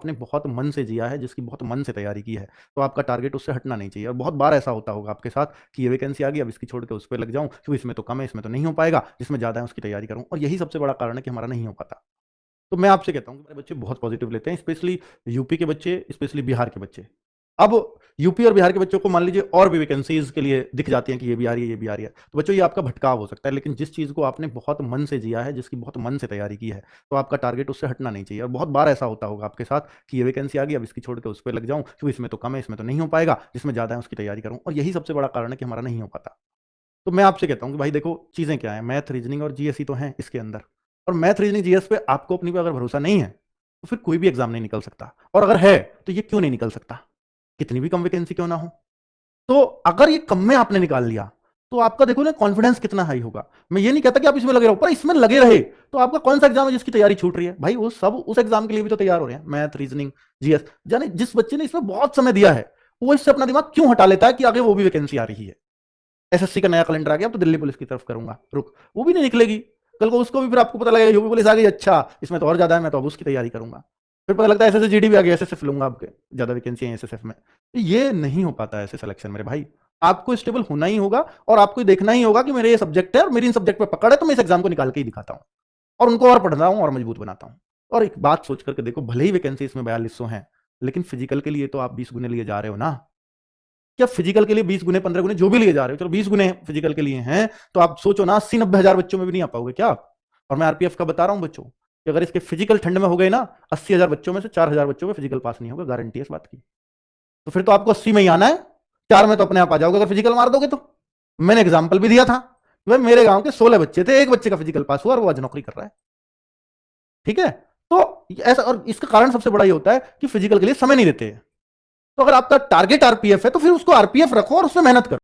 आपने बहुत मन से जिया है, जिसकी बहुत मन से तैयारी की है, तो आपका टारगेट उससे हटना नहीं चाहिए। और बहुत बार ऐसा होता होगा आपके साथ कि ये वैकेंसी आ गई, अब इसकी छोड़ के उस पे लग जाऊँ, क्योंकि इसमें तो कम है, इसमें तो नहीं हो पाएगा, जिसमें ज़्यादा है उसकी तैयारी करूँ। और यही सबसे बड़ा कारण है कि हमारा नहीं हो पाता। तो मैं आपसे कहता हूँ कि मेरे बच्चे बहुत पॉजिटिव लेते हैं, स्पेशली यूपी के बच्चे, स्पेशली बिहार के बच्चे। अब यूपी और बिहार के बच्चों को मान लीजिए और भी वैकेंसीज के लिए दिख जाती हैं कि ये भी आ रही है, ये भी आ रही है, तो बच्चों ये आपका भटकाव हो सकता है। लेकिन जिस चीज़ को आपने बहुत मन से जिया है, जिसकी बहुत मन से तैयारी की है, तो आपका टारगेट उससे हटना नहीं चाहिए। और बहुत बार ऐसा होता होगा आपके साथ कि ये वैकेंसी आ गई, अब इसकी छोड़ के उस पे लग जाऊँ, क्योंकि इसमें तो कम है, इसमें तो नहीं हो पाएगा, जिसमें ज़्यादा है उसकी तैयारी करूँ। और यही सबसे बड़ा कारण है कि हमारा नहीं हो पाता। तो मैं आपसे कहता हूँ कि भाई देखो, चीज़ें क्या हैं, मैथ, रीजनिंग और जीएस ही तो हैं इसके अंदर। और मैथ, रीजनिंग, जीएस पे आपको अपनी पे अगर भरोसा नहीं है, तो फिर कोई भी एग्जाम नहीं निकल सकता। और अगर है, तो ये क्यों नहीं निकल सकता? कितनी भी कम वैकेंसी क्यों ना हो। तो अगर ये कम में आपने निकाल लिया, तो आपका देखो ना कॉन्फिडेंस कितना हाई होगा। मैं ये नहीं कहता कि आप इसमें लगे रहो, पर इसमें लगे रहे तो आपका कौन सा एग्जाम है जिसकी तैयारी छूट रही है? भाई वो सब उस एग्जाम के लिए भी तो तैयार हो रहे हैं, मैथ, रीजनिंग, जीएस। जाने जिस बच्चे ने इसमें बहुत समय दिया है, वो इससे अपना दिमाग क्यों हटा लेता है कि आगे वो भी वैकेंसी आ रही है। एसएससी का नया कैलेंडर आ गया, अब तो दिल्ली पुलिस की तरफ करूंगा रुक, वो भी नहीं निकलेगी। कल को उसको भी फिर आपको पता लगेगा यूपी पुलिस आ गई, अच्छा इसमें तो और ज्यादा है, मैं तो अब उसकी तैयारी करूंगा। फिर पता लगता है एसएससी जीडी भी आ गया, एसएसएफ लूंगा, आपके ज्यादा वैकेंसी है एसएसएफ में। तो ये नहीं हो पाता ऐसे सिलेक्शन मेरे भाई। आपको स्टेबल होना ही होगा और आपको देखना ही होगा कि मेरे ये सब्जेक्ट है और मेरी इन सब्जेक्ट पे पकड़ है, तो मैं इस एग्जाम को निकाल के ही दिखाता हूँ और उनको और पढ़ता हूँ और मजबूत बनाता हूँ। और एक बात सोच करके देखो, भले ही वैकेंसी इसमें 4200 है, लेकिन फिजिकल के लिए तो आप 20 गुने लिए जा रहे हो ना। क्या फिजिकल के लिए 20 गुने, 15 गुने, जो भी लिए जा रहे हो, चलो 20 गुने फिजिकल के लिए हैं, तो आप सोचो ना 80-90 हजार बच्चों में भी नहीं आ पाओगे क्या आप? और मैं आरपीएफ का बता रहा हूं बच्चों कि अगर इसके फिजिकल ठंड में हो गए ना, 80 हजार बच्चों में से 4 हजार बच्चों में फिजिकल पास नहीं होगा, गारंटी है इस बात की। तो फिर तो आपको 80 में ही आना है, 4 में तो अपने आप आ जाओगे अगर फिजिकल मार दोगे तो। मैंने एग्जाम्पल भी दिया था, भाई मेरे गांव के 16 बच्चे थे, एक बच्चे का फिजिकल पास हुआ और वो आज नौकरी कर रहा है। ठीक है। तो ऐसा, और इसका कारण सबसे बड़ा ये होता है कि फिजिकल के लिए समय नहीं देते। तो अगर आपका टारगेट आरपीएफ है, तो फिर उसको आरपीएफ रखो और उसमें मेहनत करो।